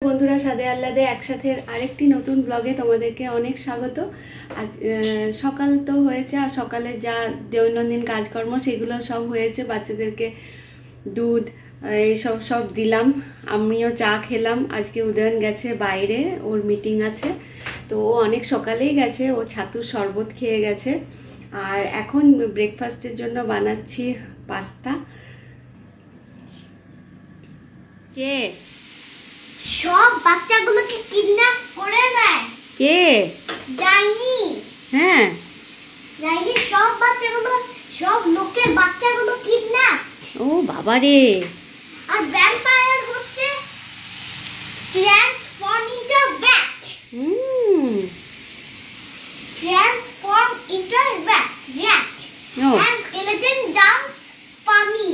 বন্ধুরা, স্বাদে আহ্লাদে একসাথে আরেকটি নতুন ব্লগে তোমাদেরকে অনেক স্বাগত। আজ সকাল তো হয়েছে, আর সকালে যা দৈনন্দিন কাজকর্ম সেগুলো সব হয়েছে। বাচ্চাদেরকে দুধ এইসব সব দিলাম, আমিও চা খেলাম। আজকে উদয়ন গেছে বাইরে, ওর মিটিং আছে, তো ও অনেক সকালেই গেছে। ও ছাতুর শরবত খেয়ে গেছে। আর এখন ব্রেকফাস্টের জন্য বানাচ্ছি পাস্তা। কে সব বাচ্চাগুলোকে কিডন্যাপ করে নেয়? কে? ডাইনি। হ্যাঁ, ডাইনি সব বাচ্চাগুলো, সব লোকের বাচ্চাগুলো কিডন্যাপ। ও বাবা রে। আর ভ্যাম্পায়ার হচ্ছে transform into bat. Transform into bat. Rat. And skeleton jumps funny.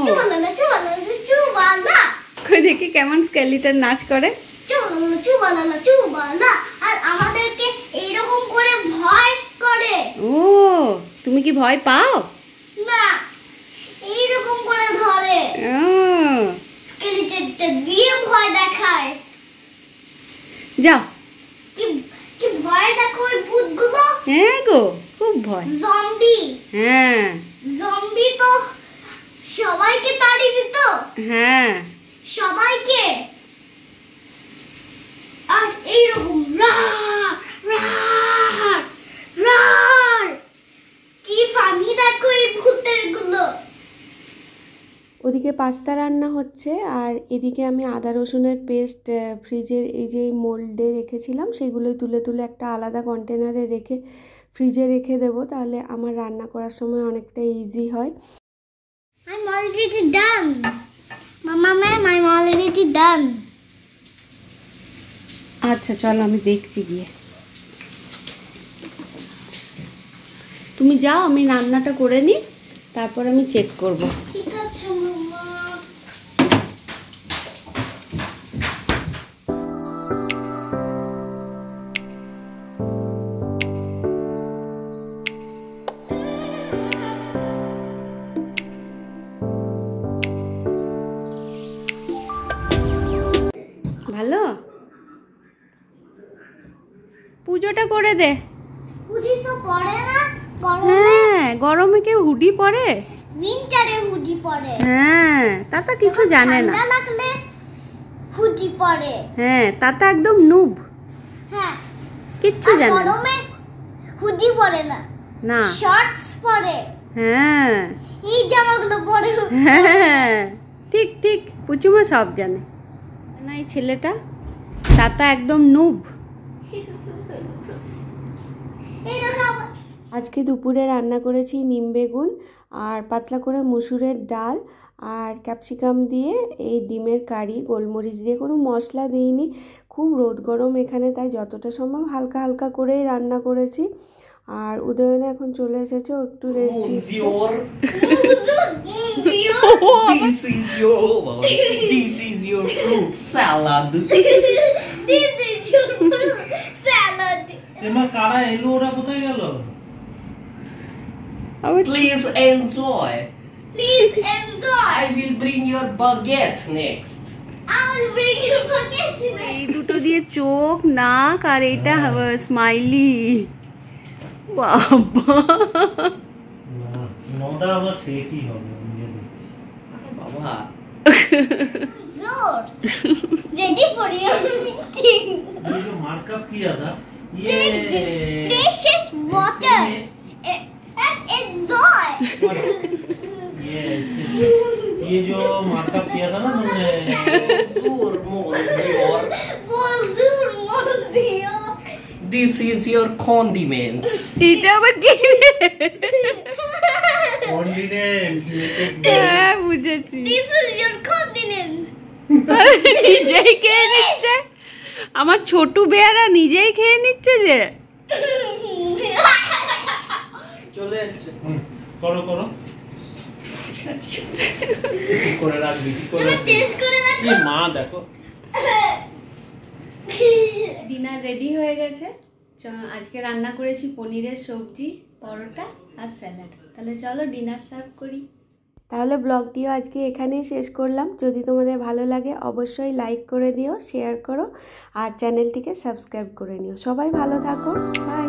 চুবালা চুবালা চুবালা। কই দেখি কেমন স্কেলিটন নাচ করে। চুবালা চুবালা চুবালা। আর আমাদেরকে এইরকম করে ভয় করে। ও, তুমি কি ভয় পাও? না, এইরকম করে ধরে। স্কেলিটনটা দিয়ে ভয় দেখায়। যাও। কি কি ভয় দেখো ওই ভূতগুলো। হ্যাঁ গো, খুব ভয়। জম্বি। হ্যাঁ। জম্বি তো সবাইকে তাড়িয়ে দিত। হ্যাঁ। সবাইকে। আর এইরকম রার রার রার। কি ফানি দেখো এই ভূতের গুলো। ওদিকে পাস্তা রান্না হচ্ছে, আর এদিকে আমি আদা রসুনের পেস্ট ফ্রিজের এই যে মোল্ডে রেখেছিলাম, সেগুলোই তুলে তুলে একটা আলাদা কন্টেনারে রেখে ফ্রিজে রেখে দেবো। তাহলে আমার রান্না করার সময় অনেকটা ইজি হয়। I'm already done. Mama, ma'am, I'm already done. আচ্ছা চলো, আমি দেখছি গিয়ে। তুমি যাও, আমি রান্নাটা করে নিই, তারপর আমি চেক করব। ঠিক আছে মামা। ভালো, পুজোটা করে দে। হুডি তো পরে না গরমে। হ্যাঁ, গরমে কেউ হুডি পরে? উইন্টারে হুডি পরে। হ্যাঁ, তাতা কিছু জানে না। ঠান্ডা লাগলে হুডি পরে। হ্যাঁ, তাতা একদম নুব, হ্যাঁ, কিচ্ছু জানে না। গরমে হুডি পরে না, না, শর্টস পরে। হ্যাঁ এই জামাগুলো পরে। হ্যাঁ, ঠিক ঠিক, পুচুমা সব জানে না। এই ছেলেটা তাতা একদম নুব। আজকে দুপুরে রান্না করেছি নিম বেগুন আর পাতলা করে মসুরের ডাল আর ক্যাপসিকাম দিয়ে এই ডিমের কারি, গোলমরিচ দিয়ে, কোনো মশলা দিইনি। খুব রোদ গরম এখানে, তাই যতটা সম্ভব হালকা হালকা করেই রান্না করেছি। আর উদয়নে এখন চলে এসেছে, ও একটু রেস্ট নিচ্ছে। This is your fruit salad. This is your fruit salad. এমা কারা এলো, ওরা কোথায় গেল? Please enjoy. Please enjoy. I will bring your baguette next. I will bring you baguette today. এই দুটো দিয়ে চোখ, নাক, আর এটা স্মাইলি। বাবা, নদা আবার সে কি হবে নিজে দেখছি। বাবা, Zor. Ready for your meeting. ये जो मार्कअप किया था, Take this precious water and enjoy. ये जो मार्कअप किया था ना तुमने, bonjour, monsieur. Bonjour, monsieur. This is your condiments. এটা আবার কি? कॉन्टिनेंट হ্যাঁ, বুঝেছি। This is your continent. নিজেই খেয়ে নিচ্ছে, আমার ছোটু বেয়ারা নিজেই খেয়ে নিচ্ছে যে। চলে এসছে। करो करो কি করে রাখবি, কি করে তুমি রাখবি? টেস্ট করে দেখো। এই মা দেখো। ডিনার রেডি হয়ে গেছে। আজকে রান্না করেছি পনিরের সবজি, পরোটা আর স্যালাড। তাহলে চলো ডিনার সার্ভ করি। তাহলে ব্লগটিও আজকে এখানেই শেষ করলাম। যদি তোমাদের ভালো লাগে অবশ্যই লাইক করে দিও, শেয়ার করো আর চ্যানেলটিকে সাবস্ক্রাইব করে নিও। সবাই ভালো থাকো, বাই।